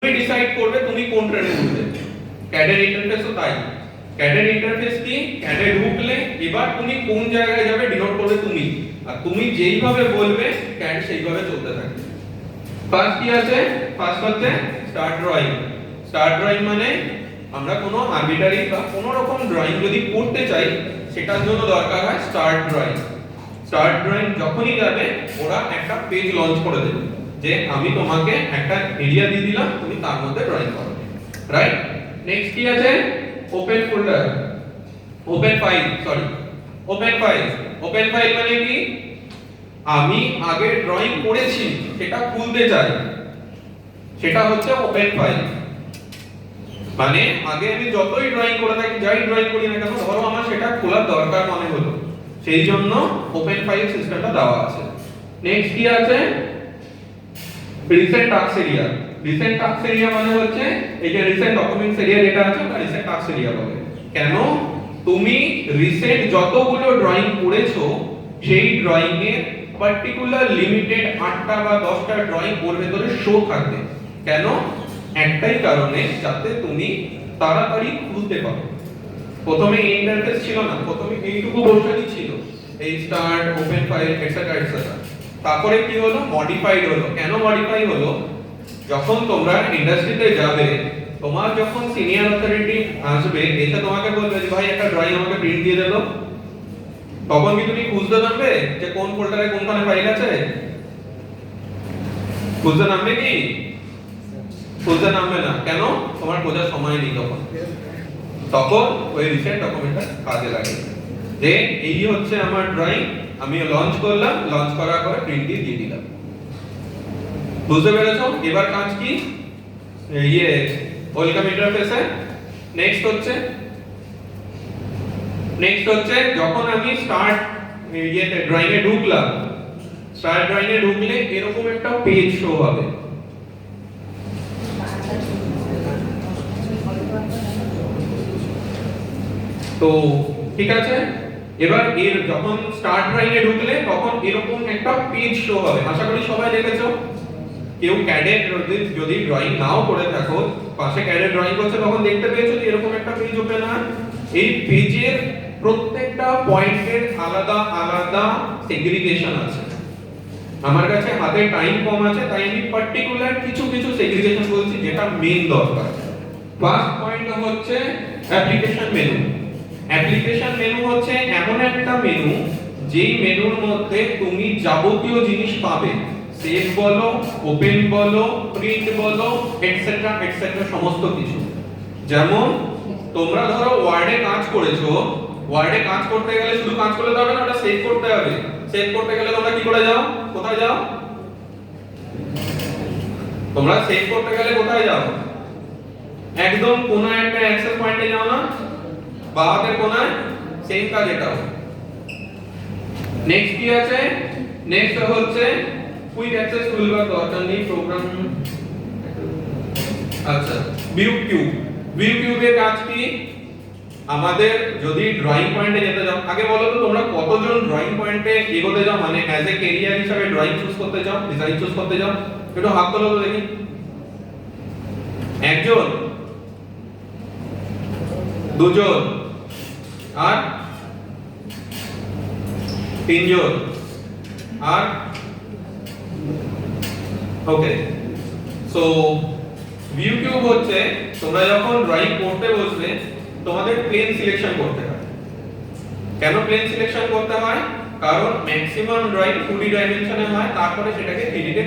তুমি ডিসাইড করবে তুমি কোন ট্রেনে উঠবে। ক্যাডের ইন্টারফেসও তাই। ক্যাডের ইন্টারফেস কি, ক্যাডে ঢুকলে এবার তুমি কোন জায়গায় যাবে ডিনোট করবে তুমি, আর তুমি যেইভাবে বলবে ক্যাড সেইভাবে চলতে থাকবে। ফার্স্ট কি আছে, ফার্স্ট হচ্ছে স্টার্ট ড্রয়িং। স্টার্ট ড্রয়িং মানে আমরা কোনো আরবিটারি বা কোনো রকম ড্রয়িং যদি করতে চাই সেটার জন্য দরকার হয় স্টার্ট ড্রয়িং। স্টার্ট ড্রয়িং যখনই যাবে ওরা একটা পেজ লঞ্চ করে দেবে যে আমি তোমাকে একটা এরিয়া দিয়ে দিলাম, তুমি তার মধ্যে ড্রয়িং করো, রাইট। নেক্সট কি আছে, open folder, open file, sorry open file. Open file মানে কি, আমি আগে ড্রয়িং করেছি সেটা খুলতে চাই, সেটা হচ্ছে ওপেন ফাইল। মানে আগে আমি যতই ড্রয়িং করে থাকি, যাই ড্রয়িং করি না কেন, ধরো আমার সেটা খোলার দরকার মনে হলো, সেই জন্য ওপেন ফাইল সিস্টেমটা দেওয়া আছে। নেক্সট কি আছে, recent task area. Recent task area মানে হচ্ছে এই যে রিসেন্ট ডকুমেন্টস এরিয়া যেটা আছে ওটা রিসেন্ট টাস্ক এরিয়া বলে। কেন, তুমি রিসেন্ট যতগুলো ড্রয়িং করেছো সেই ড্রয়িং এর পার্টিকুলার লিমিটেড 8টা বা 10টা ড্রয়িং ওর ভেতরে শো থাকবে। কেন, একটাই কারণে, যাতে তুমি তাড়াতাড়ি খুলতে পারো। প্রথমে ইন্টারফেস ছিল না, প্রথমে এইটুকু পোর্শনই ছিল, এই start, open file etcetera etcetera. তারপরে কি হলো, মডিফাইড হলো। কেন মডিফাই হলো, যখন তোমরা ইন্ডাস্ট্রিতে যাবে, তোমার যখন সিনিয়র অথরিটি আসবে এসে তোমাকে বলবে যে ভাই একটা ড্রয়িং আমাকে প্রিন্ট দিয়ে দাও, তখন কি তুমি খুঁজতে নামবে যে কোন ফোল্ডারে কোনখানে ফাইল আছে? খুঁজতে নামবে কি? খুঁজতে নামবে না। কেন, তোমার খোঁজার সময় নেই তখন। তখন ওই রিসেন্ট ডকুমেন্টটা কাজে লাগে যে এই হচ্ছে আমার ড্রয়িং, আমি লঞ্চ করলাম, লঞ্চ করার পরে প্রিন্ট দিয়ে দিলাম। বুঝতে পেরেছো? এবার কাজ কি, ওয়েলকাম ইন্টারফেসে। নেক্সট হচ্ছে যখন আমি স্টার্ট ড্রয়িং এ ঢুকলাম, স্টার্ট ড্রয়িং এ ঢুকলে এরকম একটা পেজ শো হবে। তো ঠিক আছে, এবার এর যখন স্টার্ট ড্রয়িং এ ঢুকলে তখন এরকম একটা পেজ শো হবে। আশা করি সবাই দেখেছো। কেউ ক্যাডে যদি ড্রয়িং নাও করে থাকো, পাশে ক্যাডে ড্রয়িং করছে তখন দেখতে পেয়েছো যে এরকম একটা পেজ ওপেন হয়। এই পেজের প্রত্যেকটা পয়েন্টের আলাদা আলাদা সেগ্রিগেশন আছে। আমার কাছে হাতে টাইম কম আছে, তাই আমি পার্টিকুলার কিছু কিছু সেগ্রিগেশন বলছি যেটা মেইন দরকার। ফার্স্ট পয়েন্ট হচ্ছে অ্যাপ্লিকেশন মেনু। অ্যাপ্লিকেশন মেনু হচ্ছে এমন একটা মেনু যেই মেনুর মধ্যে তুমি যাবতীয় জিনিস পাবে, সেভ বলো, ওপেন বলো, প্রিন্ট বলো, এটসেট্রা এটসেট্রা, সমস্ত কিছু। যেমন তোমরা ধরো ওয়ার্ডে কাজ করেছো, ওয়ার্ডে কাজ করতে গেলে শুধু কাজ করলে হবে না, ওটা সেভ করতে হবে। সেভ করতে গেলে তোমরা কি করে যাও, কোথায় যাও? তোমরা সেভ করতে গেলে কোথায় যাও? একদম কোনায় একটা অ্যাক্সেস পয়েন্টে যাও না, বা হাতের কোনায়, সেম কাজ এটাও। নেক্সট কি আছে, নেক্সট হচ্ছে কুইক অ্যাক্সেস টুলবার, দরকার নেই প্রোগ্রাম। আচ্ছা, ভিউ কিউব। ভিউ কিউবের কাজ কি, আমাদের যদি ড্রয়িং পয়েন্টে যেতে যাও, আগে বলো তো তোমরা কতজন ড্রয়িং পয়েন্টে এগোতে যাও, মানে অ্যাজ এ ক্যারিয়ার হিসেবে ড্রয়িং চুজ করতে চাও, ডিজাইন চুজ করতে যাও? একটু হাত তোলো তো দেখি। একজন, দুজন, আর তিনজন, আর ওকে। সো ভিউ কিউব হচ্ছে তোমরা যখন ড্রয়িং করতে বসবে তোমাদের প্লেন সিলেকশন করতে হয়। কেন প্লেন সিলেকশন করতে হয়? কারণ ম্যাক্সিমাম ড্রয়িং 2D ডাইমেনশনে হয়, তারপরে সেটাকে 3D তে